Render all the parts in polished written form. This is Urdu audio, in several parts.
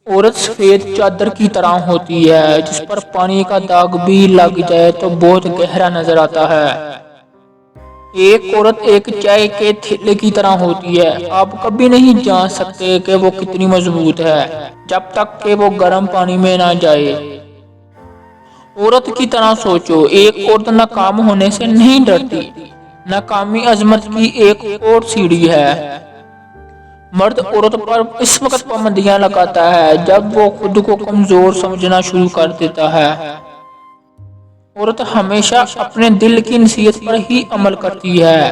عورت سفید چادر کی طرح ہوتی ہے جس پر پانی کا داغ بھی لگ جائے تو بہت گہرا نظر آتا ہے۔ ایک عورت ایک چائے کے تھیلے کی طرح ہوتی ہے، آپ کبھی نہیں جان سکتے کہ وہ کتنی مضبوط ہے جب تک کہ وہ گرم پانی میں نہ جائے۔ عورت کی طرح سوچو، ایک عورت ناکام ہونے سے نہیں ڈرتی، ناکامی عظمت کی ایک اور سیڑھی ہے۔ مرد عورت پر اس وقت پابندیاں لگاتا ہے جب وہ خود کو کمزور سمجھنا شروع کر دیتا ہے۔ عورت ہمیشہ اپنے دل کی نصیحت پر ہی عمل کرتی ہے،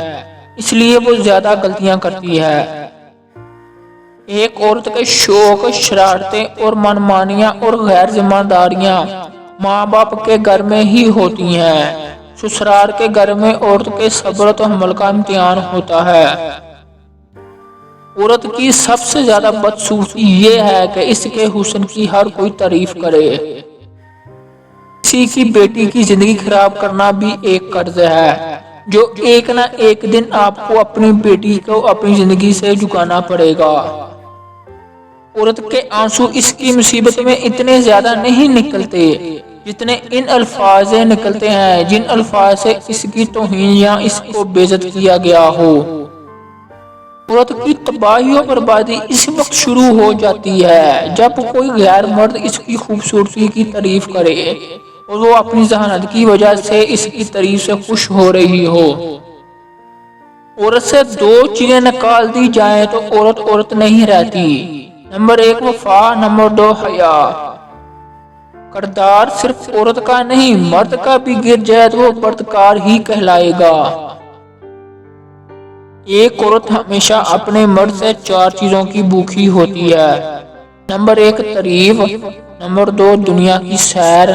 اس لیے وہ زیادہ غلطیاں کرتی ہے۔ ایک عورت کے شوق، شرارتیں اور منمانیاں اور غیر ذمہ داریاں ماں باپ کے گھر میں ہی ہوتی ہیں۔ سسرال کے گھر میں عورت کے صبر و تحمل کا امتحان ہوتا ہے۔ عورت کی سب سے زیادہ بدصورتی یہ ہے کہ اس کے حسن کی ہر کوئی تعریف کرے۔ کسی کی بیٹی کی زندگی خراب کرنا بھی ایک قرض ہے جو ایک نہ ایک دن آپ کو اپنی بیٹی کو اپنی زندگی سے چکانا پڑے گا۔ عورت کے آنسو اس کی مصیبت میں اتنے زیادہ نہیں نکلتے جتنے ان الفاظ سے نکلتے ہیں جن الفاظ سے اس کی توہین یا اس کو بے عزت کیا گیا ہو۔ عورت کی تباہی و بربادی اس وقت شروع ہو جاتی ہے جب کوئی غیر مرد اس کی خوبصورتی کی تعریف کرے اور وہ اپنی ذہانت کی وجہ سے اس کی تعریف سے خوش ہو رہی ہو۔ عورت سے دو چیزیں نکال دی جائیں تو عورت عورت نہیں رہتی۔ نمبر 1 وفا، نمبر 2 حیا۔ کردار صرف عورت کا نہیں، مرد کا بھی گر جائے تو وہ بدکار ہی کہلائے گا۔ ایک عورت ہمیشہ اپنے مرد سے 4 چیزوں کی بھوکی ہوتی ہے۔ نمبر 1 تعریف، نمبر 2 دنیا کی سیر،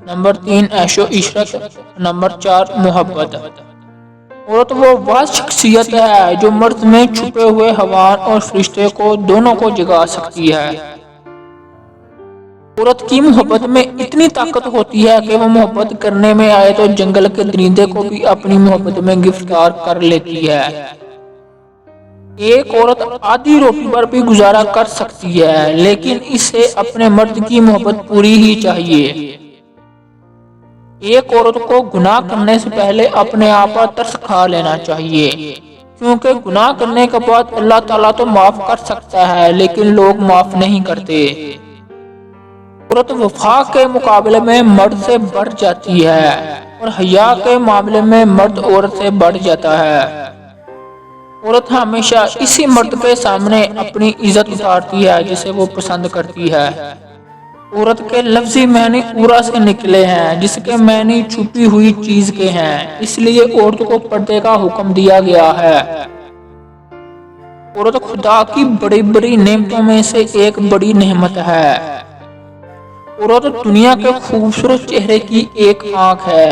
نمبر 3 عیش و عشرت، نمبر 4 محبت۔ عورت وہ شخصیت ہے جو مرد میں چھپے ہوئے حیوان اور فرشتے کو دونوں کو جگا سکتی ہے۔ عورت کی محبت میں اتنی طاقت ہوتی ہے کہ وہ محبت کرنے میں آئے تو جنگل کے درندے کو بھی اپنی محبت میں گرفتار کر لیتی ہے۔ ایک عورت آدھی روٹی پر بھی گزارا کر سکتی ہے لیکن اسے اپنے مرد کی محبت پوری ہی چاہیے۔ ایک عورت کو گناہ کرنے سے پہلے اپنے آپ پر ترس کھا لینا چاہیے، کیونکہ گناہ کرنے کے بعد اللہ تعالیٰ تو معاف کر سکتا ہے لیکن لوگ معاف نہیں کرتے۔ عورت وفا کے مقابلے میں مرد سے بڑھ جاتی ہے اور حیا کے معاملے میں مرد عورت سے بڑھ جاتا ہے۔ عورت ہمیشہ اسی مرد کے سامنے اپنی عزت اتارتی ہے جسے وہ پسند کرتی ہے۔ عورت کے لفظی معنی عورا سے نکلے ہیں جس کے معنی چھپی ہوئی چیز کے ہیں، اس لیے عورت کو پردے کا حکم دیا گیا ہے۔ عورت خدا کی بڑی بڑی نعمتوں میں سے ایک بڑی نعمت ہے۔ عورت دنیا کے خوبصورت چہرے کی ایک آنکھ ہے۔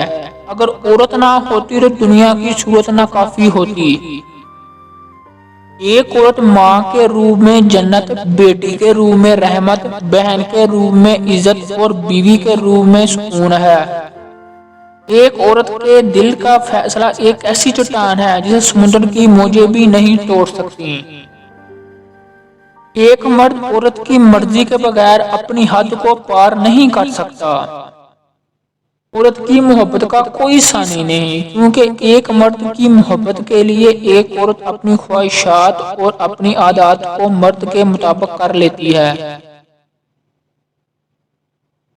اگر عورت نہ ہوتی تو دنیا کی صورت ناکافی ہوتی۔ ایک عورت ماں کے روپ میں جنت، بیٹی کے روپ میں رحمت، بہن کے روپ میں عزت اور بیوی کے روپ میں سکون ہے۔ ایک عورت کے دل کا فیصلہ ایک ایسی چٹان ہے جسے سمندر کی موجیں بھی نہیں توڑ سکتی۔ ایک مرد عورت کی مرضی کے بغیر اپنی حد کو پار نہیں کر سکتا۔ عورت کی محبت کا کوئی ثانی نہیں، کیونکہ ایک مرد کی محبت کے لیے ایک عورت اپنی خواہشات اور اپنی عادات کو مرد کے مطابق کر لیتی ہے۔